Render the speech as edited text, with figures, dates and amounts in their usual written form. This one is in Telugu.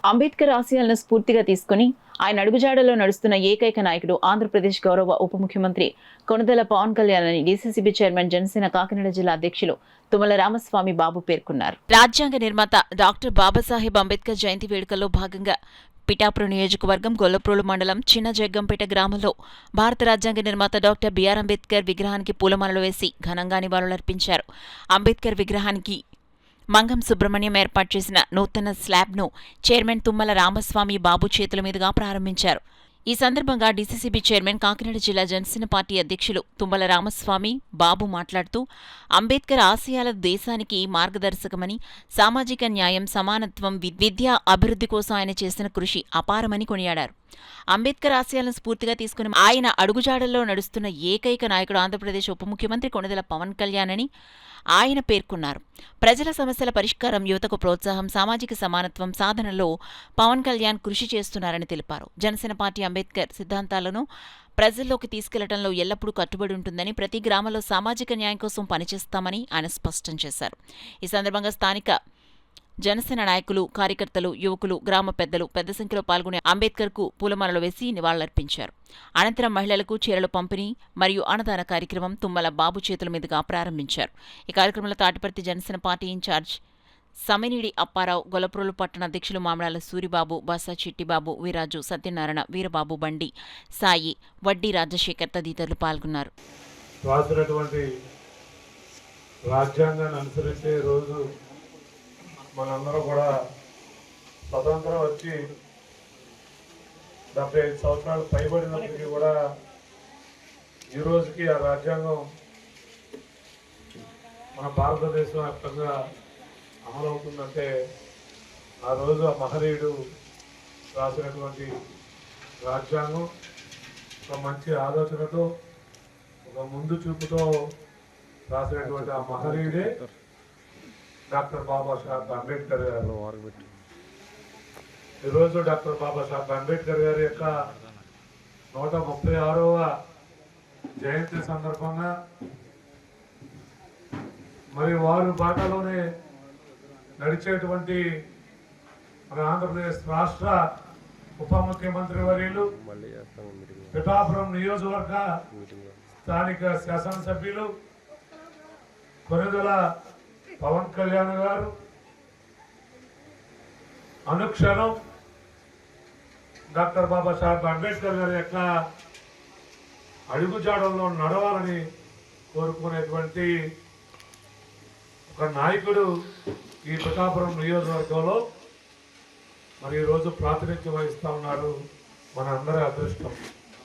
అంబేద్కర్ ఆశయాలను స్ఫూర్తిగా తీసుకుని ఆయన అడుగుజాడలో నడుస్తున్న ఏకైక నాయకుడు ఆంధ్రప్రదేశ్ గౌరవ ఉప ముఖ్యమంత్రి కొణిదెల పవన్ కళ్యాణ్ అని డీసీసీబీ చైర్మన్ జనసేన కాకినాడ జిల్లా అధ్యక్షులు తుమ్మల రామస్వామి బాబు పేర్కొన్నారు. రాజ్యాంగ నిర్మాత డాక్టర్ బాబాసాహెబ్ అంబేద్కర్ జయంతి వేడుకల్లో భాగంగా పిఠాపురం నియోజకవర్గం గొల్లప్రోలు మండలం చిన్న జగ్గంపేట గ్రామంలో భారత రాజ్యాంగ నిర్మాత డాక్టర్ బిఆర్ అంబేద్కర్ విగ్రహానికి పూలమాలలు వేసి ఘనంగా నివాళులర్పించారు. అంబేద్కర్ విగ్రహానికి మంగం సుబ్రహ్మణ్యం ఏర్పాటు చేసిన నూతన స్లాబ్ను చైర్మన్ తుమ్మల రామస్వామి బాబు చేతుల మీదుగా ప్రారంభించారు. ఈ సందర్భంగా డీసీసీబీ చైర్మన్ కాకినాడ జిల్లా జనసేన పార్టీ అధ్యక్షులు తుమ్మల రామస్వామి బాబు మాట్లాడుతూ అంబేద్కర్ ఆశయాల దేశానికి మార్గదర్శకమని, సామాజిక న్యాయం, సమానత్వం, విద్యా అభివృద్ధి కోసం ఆయన చేసిన కృషి అపారమని కొనియాడారు. అంబేద్కర్ ఆశయాలను స్ఫూర్తిగా తీసుకుని ఆయన అడుగుజాడల్లో నడుస్తున్న ఏకైక నాయకుడు ఆంధ్రప్రదేశ్ ఉప ముఖ్యమంత్రి కొణిదెల పవన్ కళ్యాణ్ అని ఆయన పేర్కొన్నారు. ప్రజల సమస్యల పరిష్కారం, యువతకు ప్రోత్సాహం, సామాజిక సమానత్వం సాధనలో పవన్ కళ్యాణ్ కృషి చేస్తున్నారని తెలిపారు. జనసేన పార్టీ అంబేద్కర్ సిద్ధాంతాలను ప్రజల్లోకి తీసుకెళ్లడంలో ఎల్లప్పుడూ కట్టుబడి ఉంటుందని, ప్రతి గ్రామంలో సామాజిక న్యాయం కోసం పనిచేస్తామని ఆయన స్పష్టం చేశారు. ఈ సందర్భంగా స్థానిక జనసేన నాయకులు, కార్యకర్తలు, యువకులు, గ్రామ పెద్దలు పెద్ద సంఖ్యలో పాల్గొనే అంబేద్కర్కు పూలమాలలు వేసి నివాళులర్పించారు. అనంతరం మహిళలకు చీరలు పంపిణీ మరియు అన్నదాన కార్యక్రమం తుమ్మల బాబు చేతుల మీదుగా ప్రారంభించారు. ఈ కార్యక్రమంలో తాటిపర్తి జనసేన పార్టీ ఇన్ఛార్జ్ సమినిడి అప్పారావు, గొల్లప్రోలు పట్టణ అధ్యక్షులు మామిడాల సూరిబాబు, బసా చిట్టిబాబు, వీరాజు, సత్యనారాయణ, వీరబాబు, బండి సాయి, వడ్డీ రాజశేఖర్ తదితరులు పాల్గొన్నారు. మనందరూ కూడా స్వతంత్రం వచ్చి 75 సంవత్సరాలు పైబడినప్పటికీ కూడా ఈ రోజుకి ఆ రాజ్యాంగం మన భారతదేశం వ్యాప్తంగా అమలవుతుందంటే ఆ రోజు ఆ మహనీయుడు రాసినటువంటి రాజ్యాంగం ఒక మంచి ఆలోచనతో, ఒక ముందు చూపుతో రాసినటువంటి ఆ మహనీయుడే డాక్టర్ బాబాసాహెబ్ అంబేద్కర్ గారు. ఈరోజు డాక్టర్ బాబాసాహెబ్ అంబేద్కర్ గారి యొక్క 136వ జయంతి సందర్భంగా మరి వారు బాటలోనే నడిచేటువంటి మన ఆంధ్రప్రదేశ్ రాష్ట్ర ఉప ముఖ్యమంత్రి వర్యులు, పిఠాపురం నియోజకవర్గ స్థానిక శాసనసభ్యులు కొణిదెల పవన్ కళ్యాణ్ గారు అనుక్షణం డాక్టర్ బాబాసాహెబ్ అంబేద్కర్ గారి యొక్క అడుగుజాడల్లో నడవాలని కోరుకునేటువంటి ఒక నాయకుడు ఈ పిఠాపురం నియోజకవర్గంలో మరి ఈరోజు ప్రాతినిధ్యం వహిస్తూ ఉన్నారు. మన అందరి అదృష్టం.